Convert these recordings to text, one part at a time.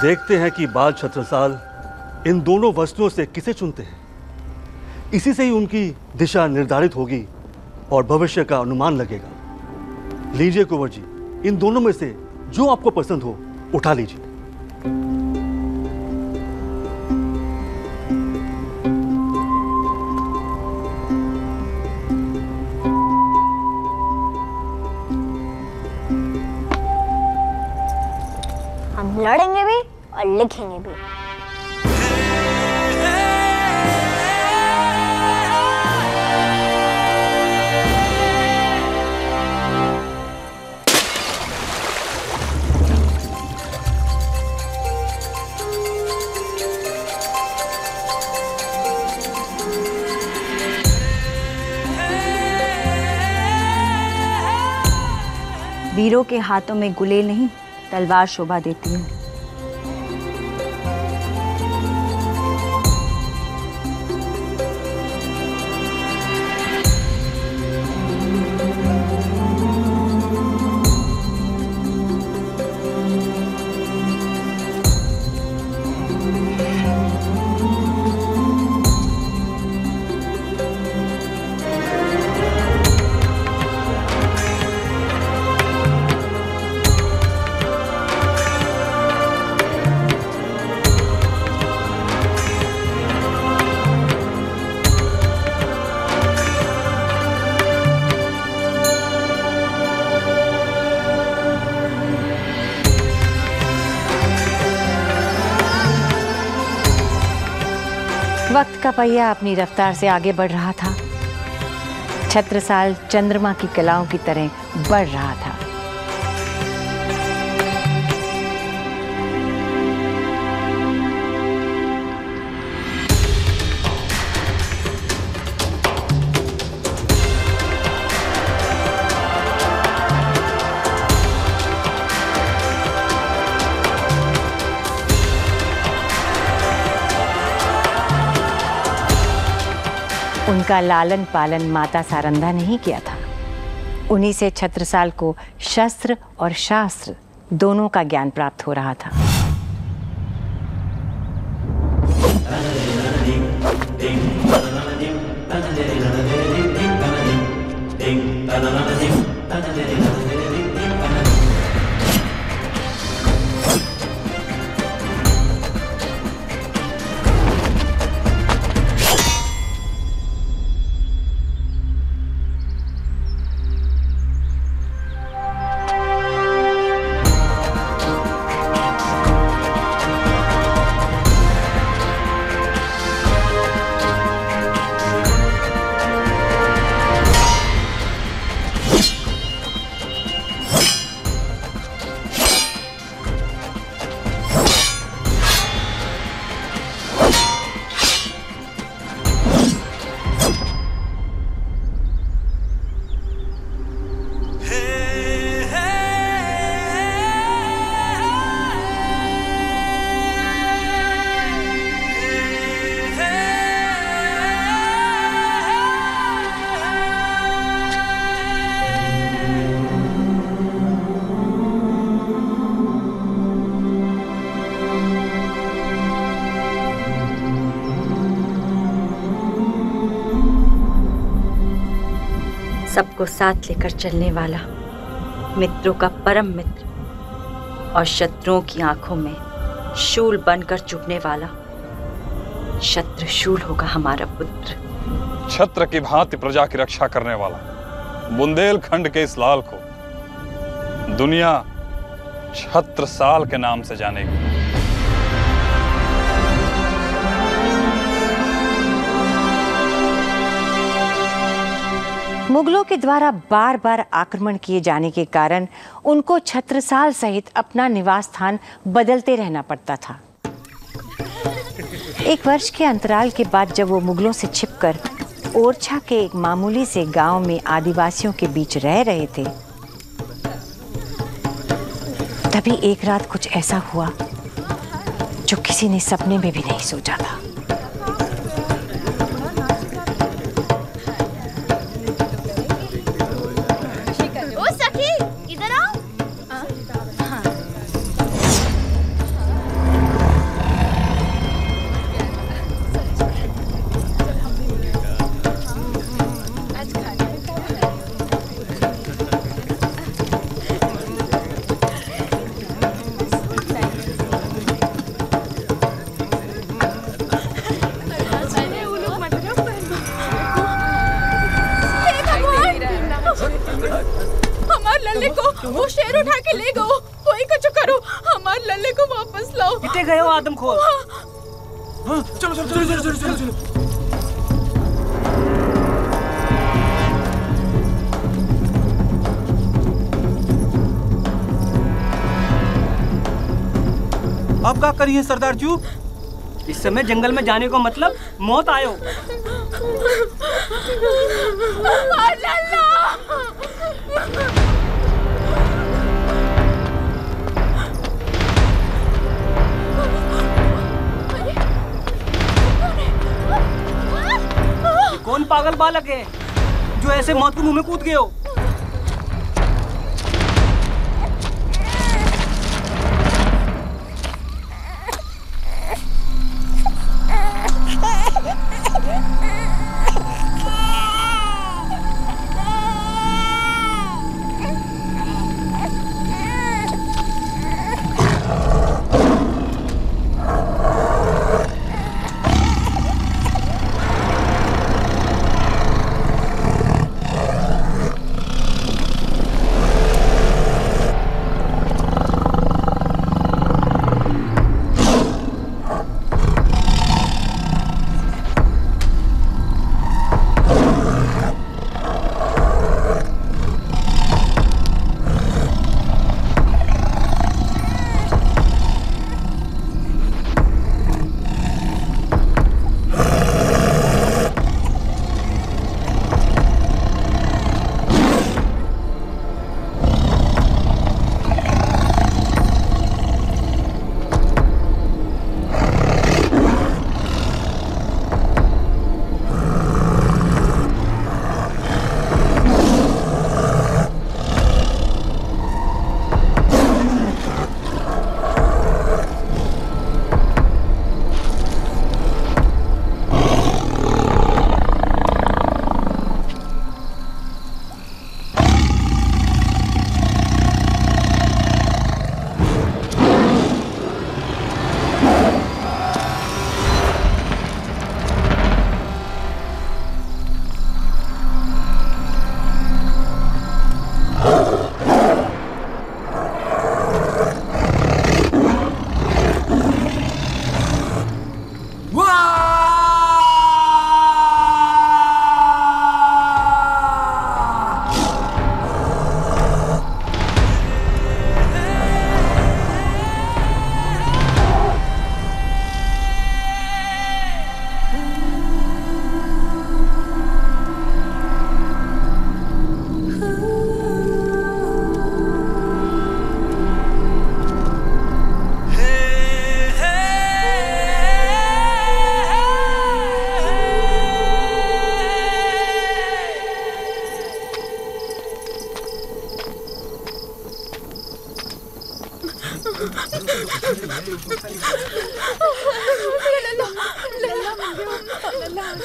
देखते हैं कि बाल छत्रसाल इन दोनों वस्तुओं से किसे चुनते हैं। इसी से ही उनकी दिशा निर्धारित होगी और भविष्य का अनुमान लगेगा। लीजिए कुंवर जी, इन दोनों में से जो आपको पसंद हो उठा लीजिए। हम लड़ेंगे भी और लिखेंगे भी। वीरों के हाथों में गुलेल नहीं, तलवार शोभा देती है। वक्त का पहिया अपनी रफ्तार से आगे बढ़ रहा था। छत्रसाल चंद्रमा की कलाओं की तरह बढ़ रहा था। उनका लालन पालन माता सारंधा नहीं किया था। उन्हीं से छत्रसाल को शस्त्र और शास्त्र दोनों का ज्ञान प्राप्त हो रहा था। सबको साथ लेकर चलने वाला, मित्रों का परम मित्र और शत्रुओं की आंखों में शूल बनकर चुभने वाला शत्रुशूल होगा हमारा पुत्र। छत्र की भांति प्रजा की रक्षा करने वाला बुंदेलखंड के इस लाल को दुनिया छत्रसाल के नाम से जानेगी। मुगलों के द्वारा बार बार आक्रमण किए जाने के कारण उनको छत्रसाल सहित अपना निवास स्थान बदलते रहना पड़ता था। एक वर्ष के अंतराल के बाद जब वो मुगलों से छिपकर ओरछा के एक मामूली से गांव में आदिवासियों के बीच रह रहे थे, तभी एक रात कुछ ऐसा हुआ जो किसी ने सपने में भी नहीं सोचा था। लल्ले को वो शेर उठा के ले गो। कोई कुछ करो, हमारे लल्ले को वापस लाओ। कितने गए हो आदमखोर? हाँ, चलो चलो चलो चलो चलो चलो। अब क्या करिए सरदार जी? इस समय जंगल में जाने को मतलब मौत आयो। कौन पागल बालक है जो ऐसे मौत के मुंह में कूद गए हो?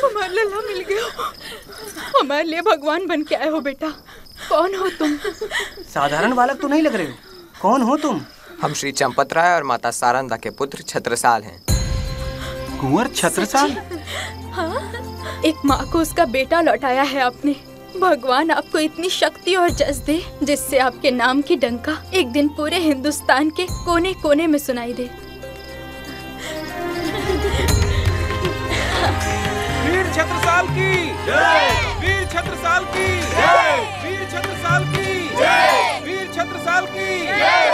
हमारे लल्ला मिल गया। हमारे लिए भगवान बन के आए हो बेटा। कौन हो तुम? साधारण बालक तो नहीं लग रहे हो। कौन हो तुम? हम श्री चंपत राय और माता सारंदा के पुत्र छत्रसाल हैं। कुंवर छत्रसाल? हाँ, एक माँ को उसका बेटा लौटाया है आपने। भगवान आपको इतनी शक्ति और जस दे जिससे आपके नाम की डंका एक दिन पूरे हिंदुस्तान के कोने कोने में सुनाई दे। वीर छत्रसाल की जय, वीर छत्रसाल की जय, वीर छत्रसाल की जय, वीर छत्रसाल की जय।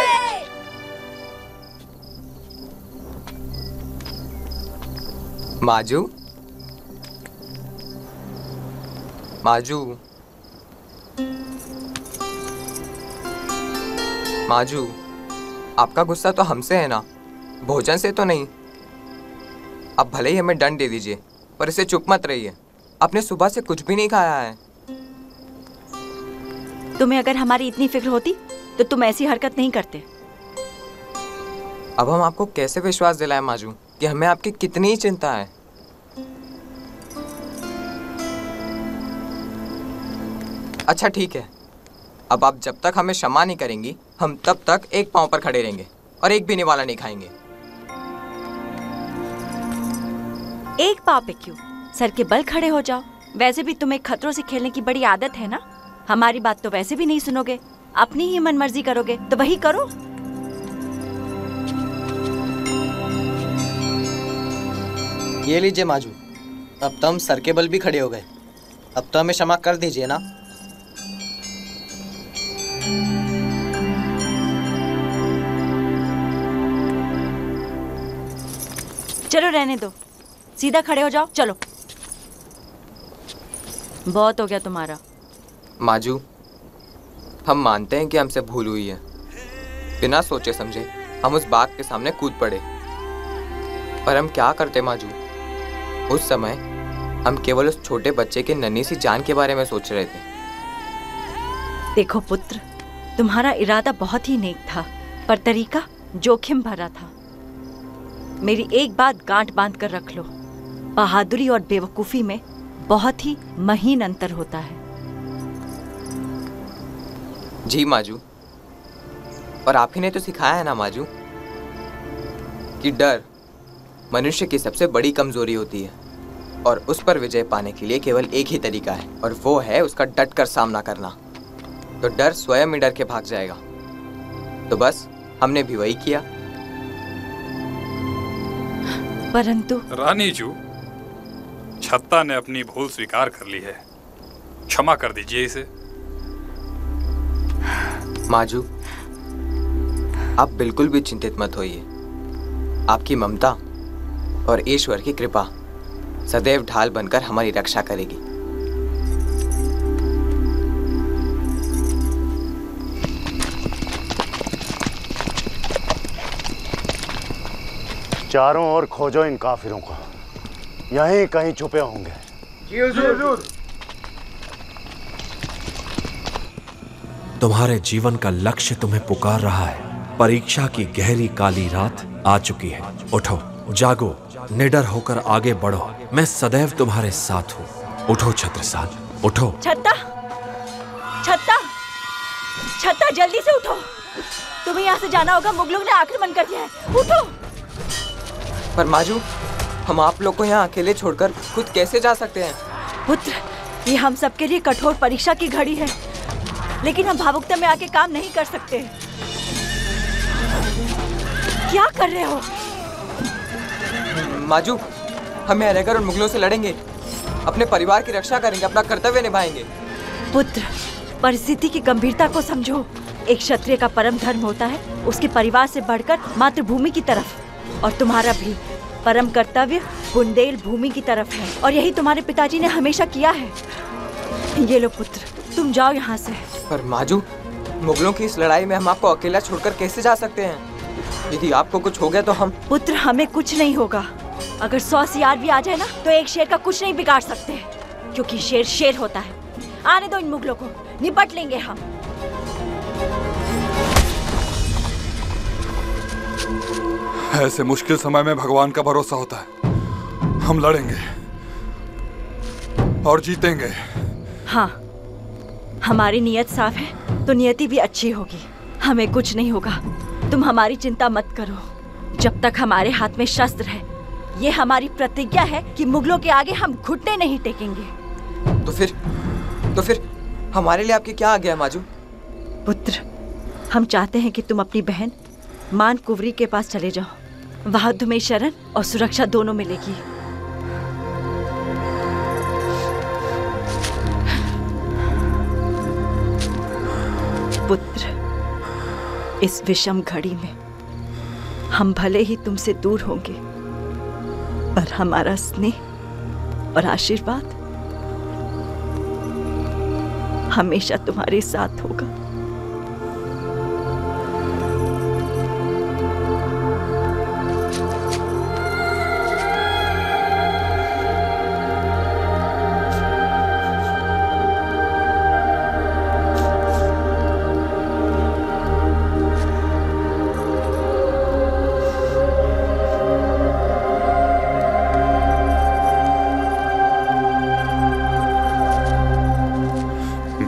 माजू, माजू, माजू, आपका गुस्सा तो हमसे है ना, भोजन से तो नहीं। अब भले ही हमें दंड दे दीजिए पर इसे चुप मत रहिए। आपने सुबह से कुछ भी नहीं खाया है। तुम्हें अगर हमारी इतनी फिक्र होती तो तुम ऐसी हरकत नहीं करते। अब हम आपको कैसे विश्वास दिलाएं माजू कि हमें आपकी कितनी ही चिंता है। अच्छा ठीक है, अब आप जब तक हमें क्षमा नहीं करेंगी हम तब तक एक पांव पर खड़े रहेंगे और एक भी निवाला नहीं खाएंगे। एक पांव पे क्यों, सर के बल खड़े हो जाओ। वैसे भी तुम्हें खतरों से खेलने की बड़ी आदत है ना। हमारी बात तो वैसे भी नहीं सुनोगे, अपनी ही मनमर्जी करोगे तो वही करो। ये लीजिए माजू, अब तो हम सर के बल भी खड़े हो गए। अब तो हमें क्षमा कर दीजिए ना। चलो रहने दो, सीधा खड़े हो जाओ। चलो, बहुत हो गया तुम्हारा। माजू, हम मानते हैं कि हमसे भूल हुई है। बिना सोचे समझे हम उस बाघ के सामने कूद पड़े। पर हम क्या करते माजू? उस समय हम केवल उस छोटे बच्चे की नन्ही सी जान के बारे में सोच रहे थे। देखो पुत्र, तुम्हारा इरादा बहुत ही नेक था, पर तरीका जोखिम भरा था। मेरी एक बात गांठ बांध कर रख लो, बहादुरी और बेवकूफी में बहुत ही महीन अंतर होता है। जी माजू, और आप ही ने तो सिखाया है ना माजू कि डर मनुष्य की सबसे बड़ी कमजोरी होती है और उस पर विजय पाने के लिए केवल एक ही तरीका है, और वो है उसका डट कर सामना करना। तो डर स्वयं ही डर के भाग जाएगा। तो बस हमने भी वही किया। परंतु रानी जू, छत्ता ने अपनी भूल स्वीकार कर ली है, क्षमा कर दीजिए इसे। माजू, आप बिल्कुल भी चिंतित मत होइए। आपकी ममता और ईश्वर की कृपा सदैव ढाल बनकर हमारी रक्षा करेगी। चारों ओर खोजो इन काफिरों को, यहीं कहीं छुपे होंगे। जी हुजूर। तुम्हारे जीवन का लक्ष्य तुम्हें पुकार रहा है। परीक्षा की गहरी काली रात आ चुकी है। उठो, जागो, निडर होकर आगे बढ़ो। मैं सदैव तुम्हारे साथ हूँ। उठो छत्रसाल, उठो। छत्ता, छत्ता, छत्ता, जल्दी से उठो। तुम्हें यहाँ से जाना होगा, मुगलों ने आक्रमण कर दिया है। उठो। पर माजू, हम आप लोग को यहाँ अकेले छोड़कर खुद कैसे जा सकते हैं? पुत्र, ये हम सबके लिए कठोर परीक्षा की घड़ी है, लेकिन हम भावुकता में आके काम नहीं कर सकते। क्या कर रहे हो? माजू, हम यहाँ रहकर उन मुगलों से लड़ेंगे, अपने परिवार की रक्षा करेंगे, अपना कर्तव्य निभाएंगे। पुत्र, परिस्थिति की गंभीरता को समझो। एक क्षत्रिय का परम धर्म होता है उसके परिवार से बढ़कर मातृभूमि की तरफ, और तुम्हारा भी परम कर्तव्य बुंदेल भूमि की तरफ है, और यही तुम्हारे पिताजी ने हमेशा किया है। ये लो पुत्र, तुम जाओ यहाँ से। पर माजू, मुगलों की इस लड़ाई में हम आपको अकेला छोड़कर कैसे जा सकते हैं? यदि आपको कुछ हो गया तो हम... पुत्र, हमें कुछ नहीं होगा। अगर 100 सियार भी आ जाए ना, तो एक शेर का कुछ नहीं बिगाड़ सकते, क्योंकि शेर शेर होता है। आने दो इन मुगलों को, निपट लेंगे हम। ऐसे मुश्किल समय में भगवान का भरोसा होता है। हम लड़ेंगे और जीतेंगे। हाँ, हमारी नियत साफ है तो नियति भी अच्छी होगी। हमें कुछ नहीं होगा, तुम हमारी चिंता मत करो। जब तक हमारे हाथ में शस्त्र है, ये हमारी प्रतिज्ञा है कि मुगलों के आगे हम घुटने नहीं टेकेंगे। तो फिर हमारे लिए आपकी क्या आज्ञा है माजू? पुत्र, हम चाहते हैं कि तुम अपनी बहन मान कुंवरी के पास चले जाओ। वहां तुम्हें शरण और सुरक्षा दोनों मिलेगी। पुत्र, इस विषम घड़ी में हम भले ही तुमसे दूर होंगे, पर हमारा स्नेह और आशीर्वाद हमेशा तुम्हारे साथ होगा।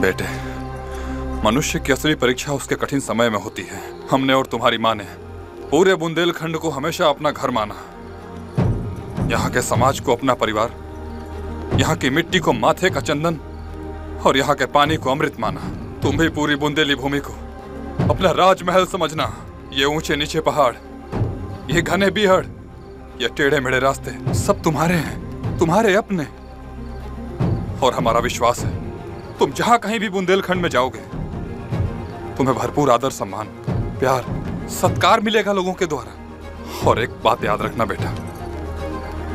बेटे, मनुष्य की असली परीक्षा उसके कठिन समय में होती है। हमने और तुम्हारी माँ ने पूरे बुंदेलखंड को हमेशा अपना घर माना, यहाँ के समाज को अपना परिवार, यहाँ की मिट्टी को माथे का चंदन और यहाँ के पानी को अमृत माना। तुम भी पूरी बुंदेली भूमि को अपना राजमहल समझना। ये ऊंचे नीचे पहाड़, ये घने बीहड़, ये टेढ़े मेढ़े रास्ते सब तुम्हारे हैं, तुम्हारे अपने। और हमारा विश्वास है तुम जहां कहीं भी बुंदेलखंड में जाओगे तुम्हें भरपूर आदर सम्मान प्यार सत्कार मिलेगा लोगों के द्वारा। और एक बात याद रखना बेटा,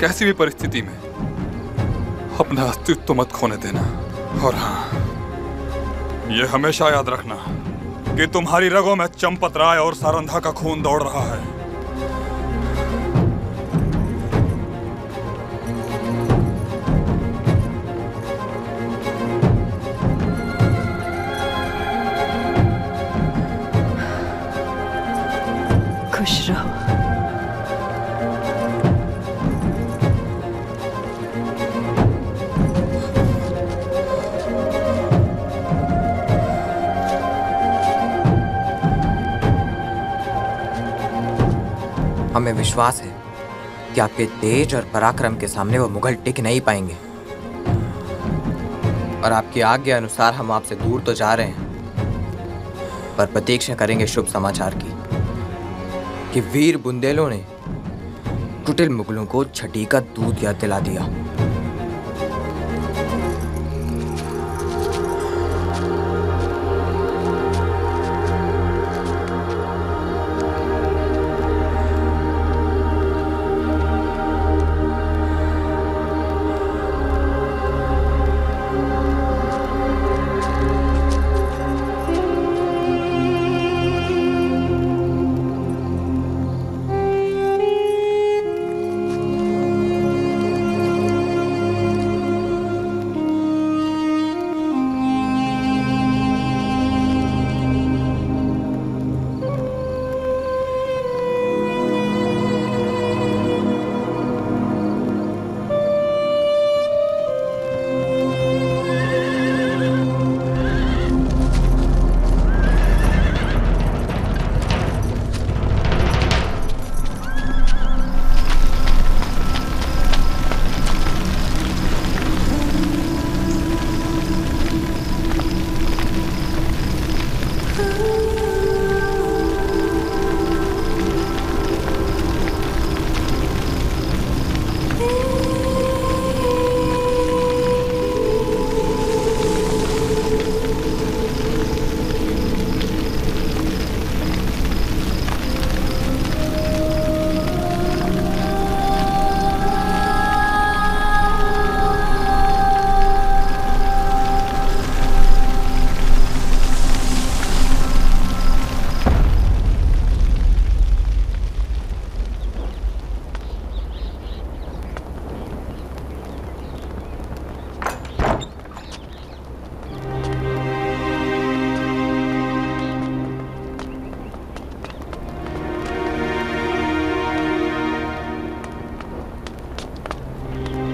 कैसी भी परिस्थिति में अपना अस्तित्व मत खोने देना। और हाँ, ये हमेशा याद रखना कि तुम्हारी रगों में चंपत राय और सारंधा का खून दौड़ रहा है। खुश रहो। हमें विश्वास है कि आपके तेज और पराक्रम के सामने वो मुगल टिक नहीं पाएंगे। और आपकी आज्ञा अनुसार हम आपसे दूर तो जा रहे हैं, पर प्रतीक्षा करेंगे शुभ समाचार की कि वीर बुंदेलों ने कुटिल मुगलों को छठी का दूध याद दिला दिया।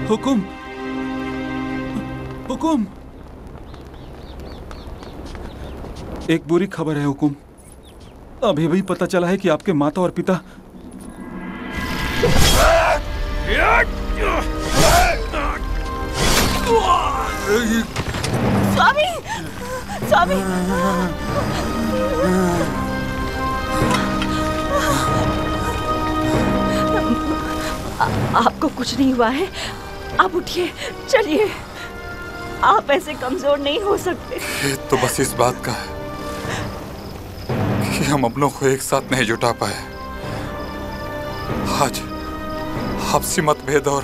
हुकुम, हुकुम, एक बुरी खबर है हुकुम। अभी भी पता चला है कि आपके माता और पिता स्वामी, स्वामी, आपको कुछ नहीं हुआ है? आप उठिए, चलिए। आप ऐसे कमजोर नहीं हो सकते। तो बस इस बात का है कि हम अपनों को एक साथ नहीं जुटा पाए। आज आपसी मतभेद और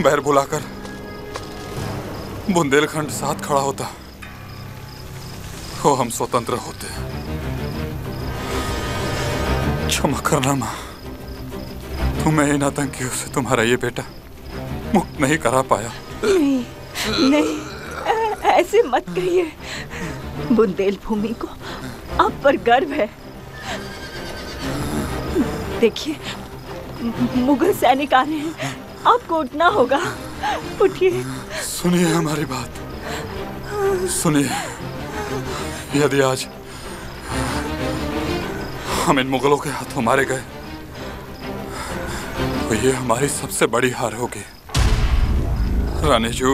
बैर बुलाकर बुंदेलखंड साथ खड़ा होता तो हम स्वतंत्र होते। क्षमा करना माँ, तुम्हें इन आतंकियों से तुम्हारा ये बेटा मुक्त नहीं करा पाया। नहीं, नहीं, ऐसे मत कहिए। बुंदेल भूमि को आप पर गर्व है। देखिए, मुगल सैनिक आ रहे हैं, आपको उठना होगा। उठिए। सुनिए हमारी बात, सुनिए। यदि आज हम इन मुगलों के हाथों मारे गए तो ये हमारी सबसे बड़ी हार होगी। रानी जू,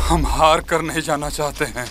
हम हार कर नहीं जाना चाहते हैं।